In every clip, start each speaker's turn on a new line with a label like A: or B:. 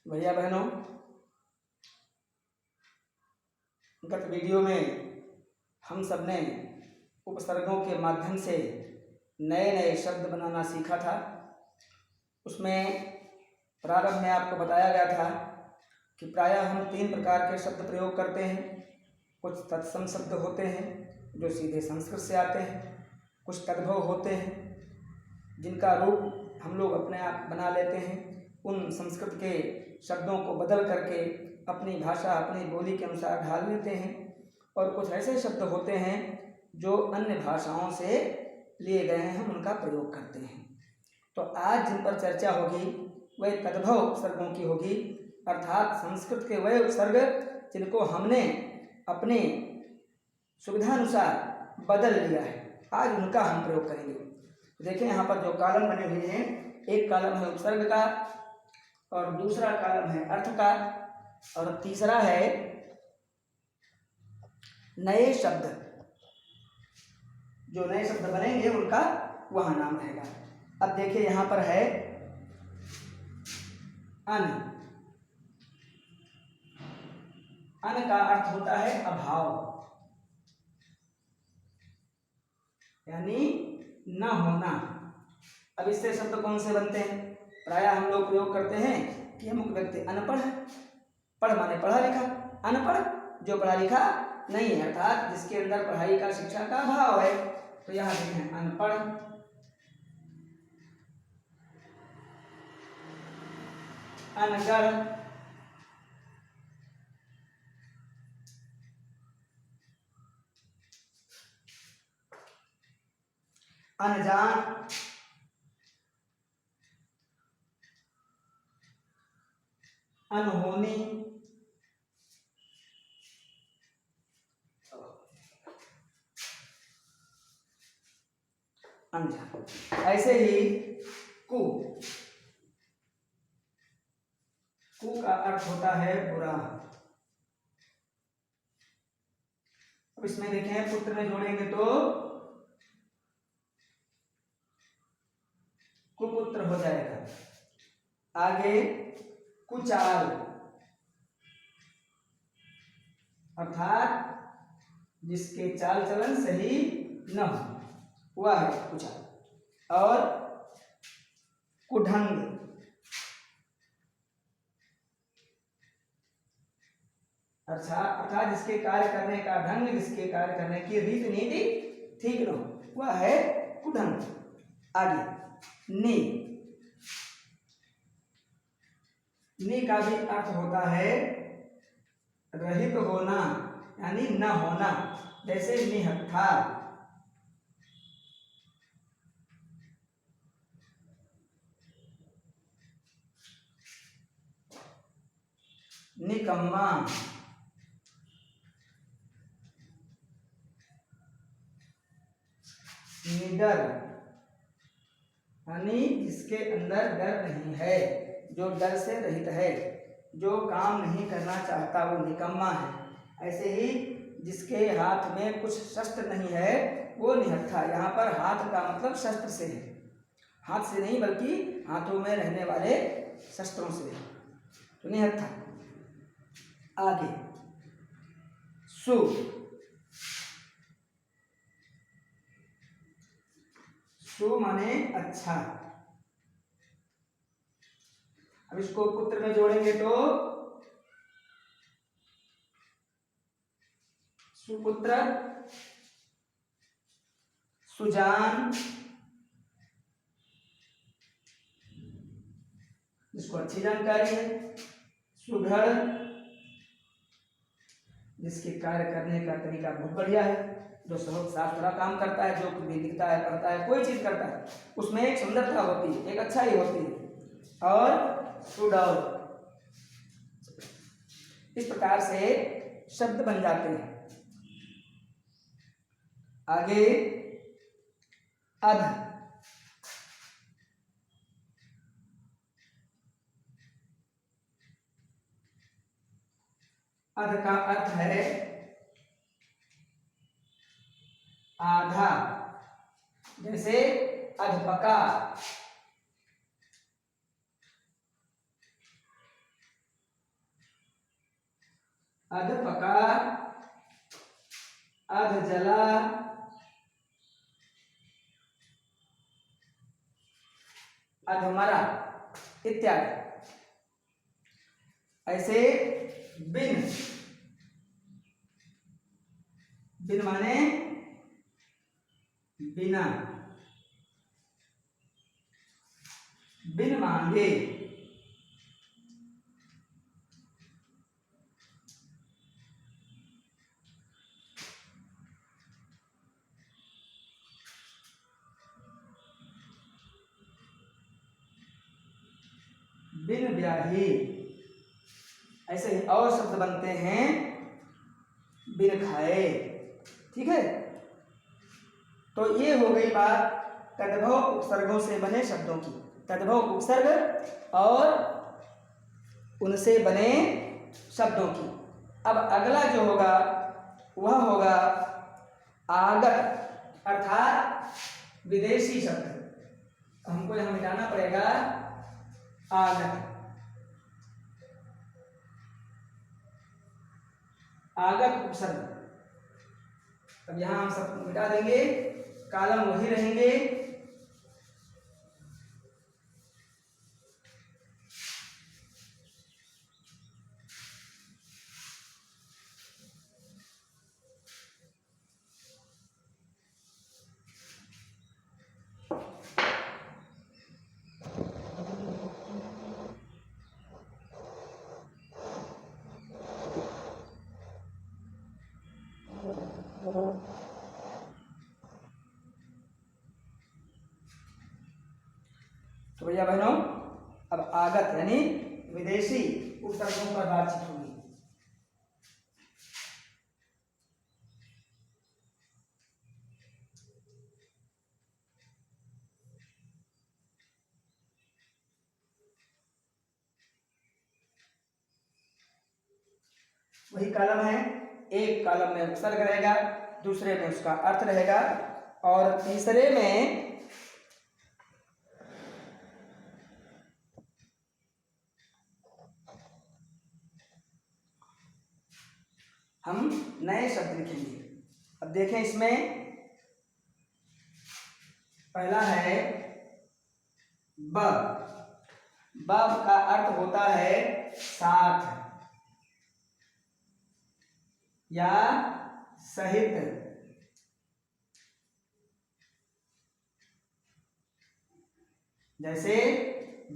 A: भैया बहनों, गत वीडियो में हम सब ने उपसर्गों के माध्यम से नए नए शब्द बनाना सीखा था। उसमें प्रारंभ में आपको बताया गया था कि प्रायः हम 3 प्रकार के शब्द प्रयोग करते हैं। कुछ तत्सम शब्द होते हैं जो सीधे संस्कृत से आते हैं, कुछ तद्भव होते हैं जिनका रूप हम लोग अपने आप बना लेते हैं, उन संस्कृत के शब्दों को बदल करके अपनी भाषा अपनी बोली के अनुसार ढाल लेते हैं, और कुछ ऐसे शब्द होते हैं जो अन्य भाषाओं से लिए गए हैं, हम उनका प्रयोग करते हैं। तो आज जिन पर चर्चा होगी वह तद्भव उपसर्गों की होगी, अर्थात संस्कृत के वह उपसर्ग जिनको हमने अपने सुविधानुसार बदल लिया है, आज उनका हम प्रयोग करेंगे। देखें यहाँ पर जो कॉलम बने हुए हैं, एक कॉलम है उपसर्ग का और दूसरा कॉलम है अर्थ का और तीसरा है नए शब्द। जो नए शब्द बनेंगे उनका वहां नाम रहेगा। अब देखिए यहाँ पर है अन। अन का अर्थ होता है अभाव, यानी न होना। अब इससे शब्द कौन से बनते हैं? प्रायः हम लोग प्रयोग करते हैं कि अमुक व्यक्ति अनपढ़ है। पढ़ माने पढ़ा लिखा, अनपढ़ जो पढ़ा लिखा नहीं है, अर्थात जिसके अंदर पढ़ाई का शिक्षा का अभाव है। तो यहाँ देखें अनपढ़, अनगढ़, अनजान, अनहोनी, अनजान। ऐसे ही कु। कु का अर्थ होता है बुरा। अब इसमें देखें पुत्र में जोड़ेंगे तो कुपुत्र हो जाएगा। आगे कुचाल, अर्थात जिसके चाल चलन सही न हो वह है कुचाल। और कुढंग, अर्थात जिसके कार्य करने का ढंग, जिसके कार्य करने की रीति नीति ठीक न हो वह है कुढंग। आगे नी। नी का भी अर्थ होता है रहित होना, यानी न होना। जैसे निहत्था, निकम्मा, निडर, यानी जिसके अंदर डर नहीं है, जो डर से रहित है, जो काम नहीं करना चाहता वो निकम्मा है। ऐसे ही जिसके हाथ में कुछ शस्त्र नहीं है वो निहत्था। यहाँ पर हाथ का मतलब शस्त्र से है, हाथ से नहीं बल्कि हाथों में रहने वाले शस्त्रों से, तो निहत्था। आगे सु। सु माने अच्छा। अब इसको पुत्र में जोड़ेंगे तो सुपुत्र, सुजान, जिसको अच्छी जानकारी है, सुघड़, जिसके कार्य करने का तरीका बहुत बढ़िया है, जो बहुत साफ सुथरा काम करता है, जो भी लिखता है पढ़ता है कोई चीज करता है उसमें एक सुंदरता होती है, एक अच्छाई होती है। और सुडौल। इस प्रकार से शब्द बन जाते हैं। आगे अध। अध का अर्थ है आधा। जैसे अधपका, अध पका, अध जला, अधमरा इत्यादि। ऐसे बिन, बिन माने बिना, बिन मांगे, बिन ब्याही। ऐसे ही और शब्द बनते हैं बिन खाए। ठीक है, तो ये हो गई बात तद्भव उपसर्गों से बने शब्दों की। तद्भव उपसर्ग और उनसे बने शब्दों की। अब अगला जो होगा वह होगा आगत अर्थात विदेशी शब्द। हमको यहां मिटाना पड़ेगा आगत। आगत उपसर्ग। अब यहां हम सब मिटा देंगे, कॉलम वही रहेंगे। तो भैया बहनों, अब आगत यानी विदेशी उपसर्गों पर बातचीत होगी। वही कॉलम है, एक कॉलम में उपसर्ग रहेगा, दूसरे में उसका अर्थ रहेगा, और तीसरे में हम नए शब्द लिखेंगे। अब देखें, इसमें पहला है ब। ब का अर्थ होता है साथ या सहित। जैसे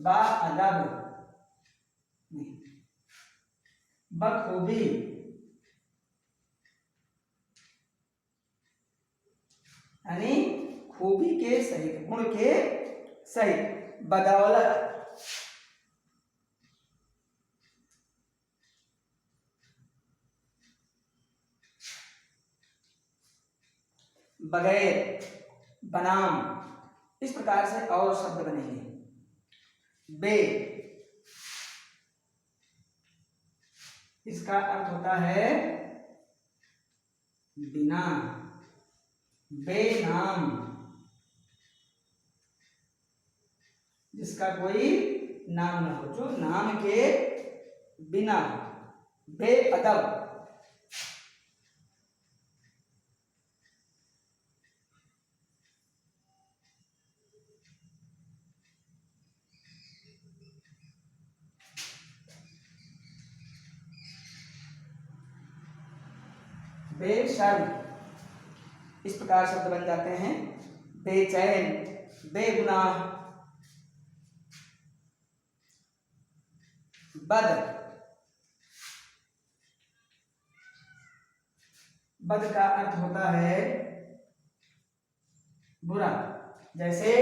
A: बाअदब, बखूबी, यानी खूबी के सहित, गुण के सहित। बदौलत, बगैर, बनाम। इस प्रकार से और शब्द बनेंगे। बे, इसका अर्थ होता है बिना। बेनाम, जिसका कोई नाम न हो, जो नाम के बिना। बेअदब, बेशर्म, इस प्रकार शब्द बन जाते हैं। बेचैन, बेगुनाह, बद, बद का अर्थ होता है बुरा। जैसे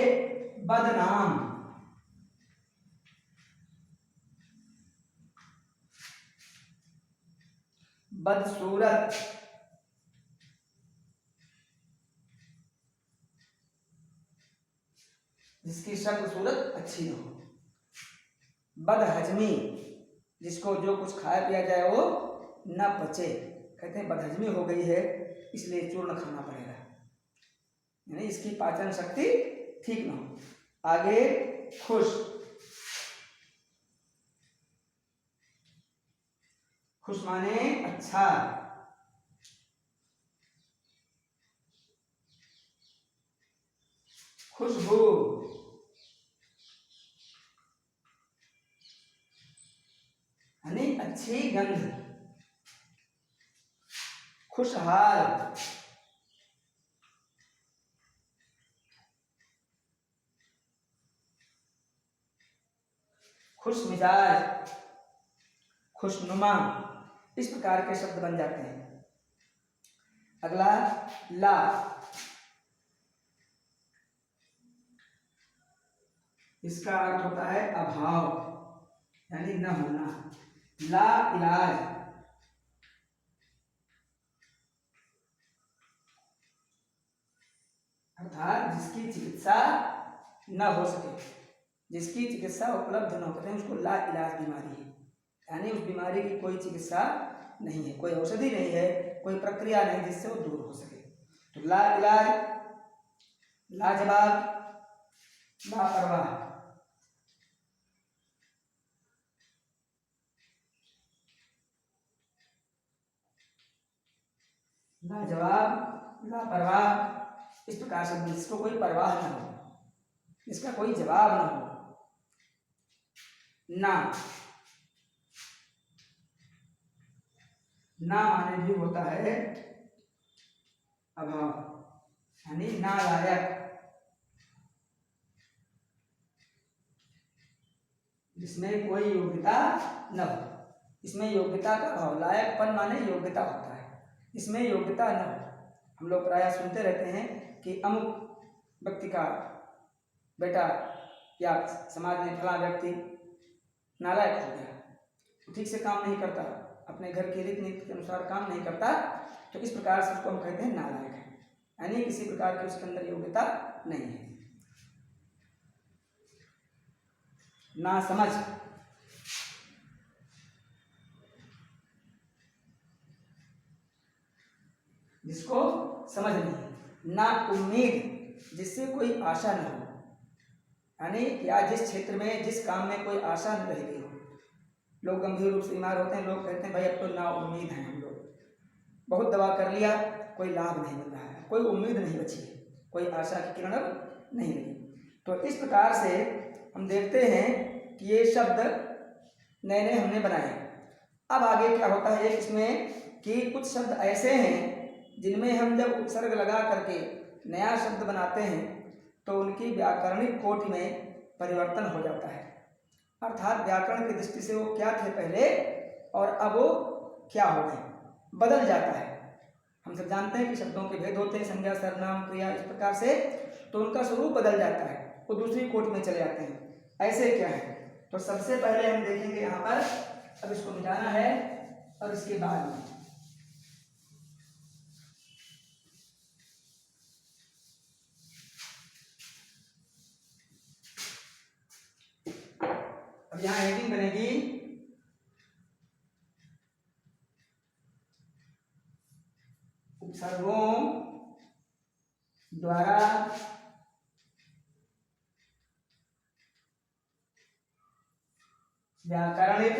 A: बदनाम, बदसूरत, जिसकी शक्ल सूरत अच्छी न हो। बदहजमी, जिसको जो कुछ खाया पिया जाए वो न पचे। कहते हैं बदहजमी हो गई है इसलिए चूर्ण खाना पड़ेगा, यानी इसकी पाचन शक्ति ठीक न हो। आगे खुश, खुश माने अच्छा, खुशबू, यानी अच्छी गंध, खुशहाल, खुश मिजाज, खुशनुमा, इस प्रकार के शब्द बन जाते हैं। अगला ला, इसका अर्थ होता है अभाव, यानी न होना। ला इलाज, अर्थात जिसकी चिकित्सा न हो सके, जिसकी चिकित्सा उपलब्ध न हो सके, उसको ला इलाज बीमारी है, यानी उस बीमारी की कोई चिकित्सा नहीं है, कोई औषधि नहीं है, कोई प्रक्रिया नहीं जिससे वो दूर हो सके। तो ला इलाज, लाजवाब, लापरवाह, लाजवाब, लापरवाह, इस प्रकार से जिसको कोई परवाह न हो, जिसका कोई जवाब न हो। ना, ना माने भी होता है अभाव, यानी नालायक, जिसमें कोई योग्यता न हो, इसमें योग्यता का अभाव। लायकपन माने योग्यता होता है, इसमें योग्यता न हो। हम लोग प्रायः सुनते रहते हैं कि अमुक व्यक्ति का बेटा या समाज में फला व्यक्ति नालायक हो गया, ठीक से काम नहीं करता, अपने घर की रीति नीति के अनुसार काम नहीं करता, तो इस प्रकार से उसको हम कहते हैं नालायक है, यानी किसी प्रकार की उसके अंदर योग्यता नहीं है। ना समझ, जिसको समझ नहीं। ना उम्मीद, जिससे कोई आशा न हो, यानी या जिस क्षेत्र में जिस काम में कोई आशा न रह गई हो। लोग गंभीर रूप से बीमार होते हैं, लोग कहते हैं भाई अब तो ना उम्मीद है, हम लोग बहुत दवा कर लिया, कोई लाभ नहीं मिल रहा है, कोई उम्मीद नहीं बची है, कोई आशा की किरण अब नहीं रही। तो इस प्रकार से हम देखते हैं कि ये शब्द नए नए हमने बनाए। अब आगे क्या होता है इसमें कि कुछ शब्द ऐसे हैं जिनमें हम जब उपसर्ग लगा करके नया शब्द बनाते हैं तो उनकी व्याकरणिक कोटि में परिवर्तन हो जाता है, अर्थात व्याकरण की दृष्टि से वो क्या थे पहले और अब वो क्या हो गए, बदल जाता है। हम सब जानते हैं कि शब्दों के भेद होते हैं, संज्ञा, सर्वनाम, क्रिया, इस प्रकार से, तो उनका स्वरूप बदल जाता है, वो दूसरी कोटि में चले जाते हैं। ऐसे क्या है, तो सबसे पहले हम देखेंगे यहाँ पर, अब इसको मिटाना है और इसके बाद में अब यहाँ हेडिंग बनेगी उपसर्गों द्वारा व्याकरणिक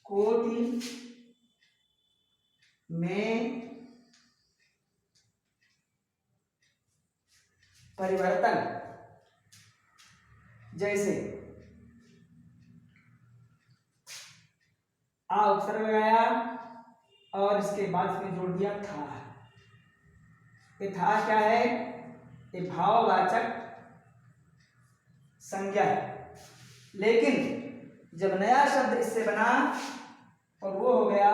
A: कोटि में परिवर्तन। जैसे आ उपसर्ग लगाया और इसके बाद इसमें जोड़ दिया था। ये था क्या है, ये भाववाचक संज्ञा है, लेकिन जब नया शब्द इससे बना और वो हो गया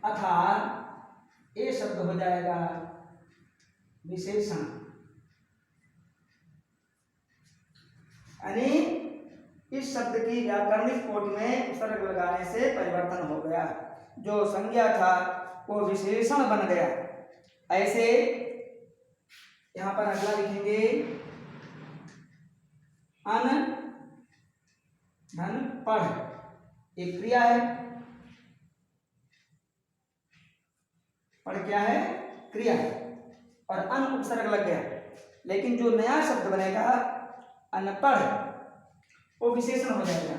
A: अर्थात ये शब्द हो जाएगा विशेषण, यानी इस शब्द की व्याकरणिक कोटि में उपसर्ग लगाने से परिवर्तन हो गया, जो संज्ञा था वो विशेषण बन गया। ऐसे यहां पर अगला लिखेंगे अन धन पढ़, एक क्रिया है, पढ़ क्या है? क्रिया, और अन उपसर्ग लग गया। लेकिन जो नया शब्द बनेगा अनपढ़, वो विशेषण हो जाएगा।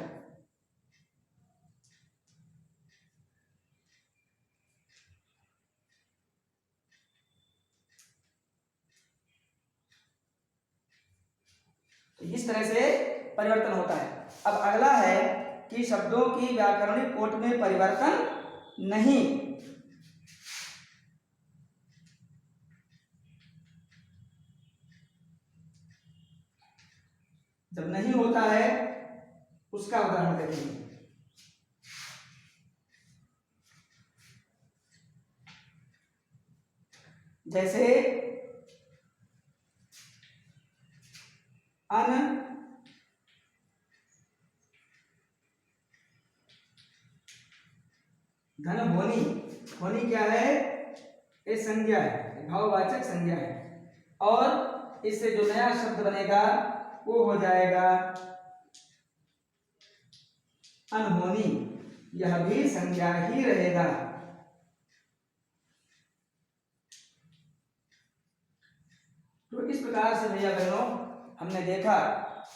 A: तो इस तरह से परिवर्तन होता है। अब अगला है कि शब्दों की व्याकरणिक कोट में परिवर्तन नहीं। जब नहीं होता है उसका उदाहरण देखेंगे। जैसे अन धन होनी। होनी क्या है? ये संज्ञा है, भाववाचक संज्ञा है, और इससे जो नया शब्द बनेगा वो हो जाएगा अनहोनी। यह भी संज्ञा ही रहेगा। तो इस प्रकार से भैया बहनों हमने देखा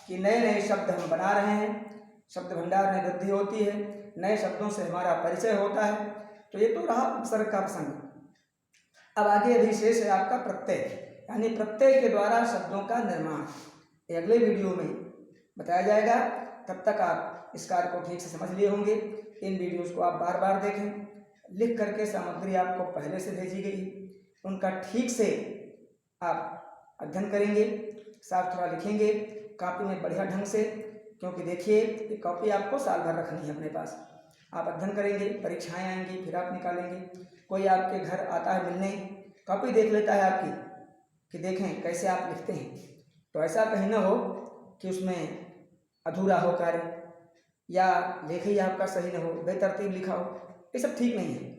A: कि नए नए शब्द हम बना रहे हैं, शब्द भंडार में वृद्धि होती है, नए शब्दों से हमारा परिचय होता है। तो ये तो रहा उपसर्ग का प्रसंग। अब आगे अधिशेष है आपका प्रत्यय, यानी प्रत्यय के द्वारा शब्दों का निर्माण। ये अगले वीडियो में बताया जाएगा। तब तक आप इस कार्य को ठीक से समझ लिए होंगे। इन वीडियोस को आप बार बार देखें। लिख करके सामग्री आपको पहले से भेजी गई, उनका ठीक से आप अध्ययन करेंगे, साफ सुथरा लिखेंगे कॉपी में बढ़िया ढंग से। क्योंकि देखिए ये कॉपी आपको साल भर रखनी है अपने पास। आप अध्ययन करेंगे, परीक्षाएं आएंगी, फिर आप निकालेंगे। कोई आपके घर आता है मिलने, कॉपी देख लेता है आपकी कि देखें कैसे आप लिखते हैं, तो ऐसा कहीं ना हो कि उसमें अधूरा हो कार्य, या लेख ही आपका सही ना हो, बेतरतीब लिखा हो। ये सब ठीक नहीं है।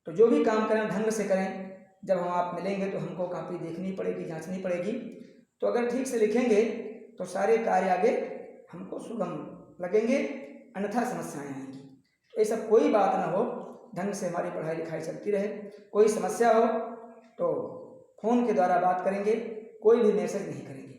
A: तो जो भी काम करें ढंग से करें। जब हम आप मिलेंगे तो हमको कॉपी देखनी पड़ेगी, जांचनी पड़ेगी। तो अगर ठीक से लिखेंगे तो सारे कार्य आगे हमको सुगम लगेंगे, अन्यथा समस्याएं आएंगी। तो ये सब कोई बात ना हो, ढंग से हमारी पढ़ाई लिखाई चलती रहे। कोई समस्या हो तो फोन के द्वारा बात करेंगे, कोई भी मैसेज नहीं करेंगे।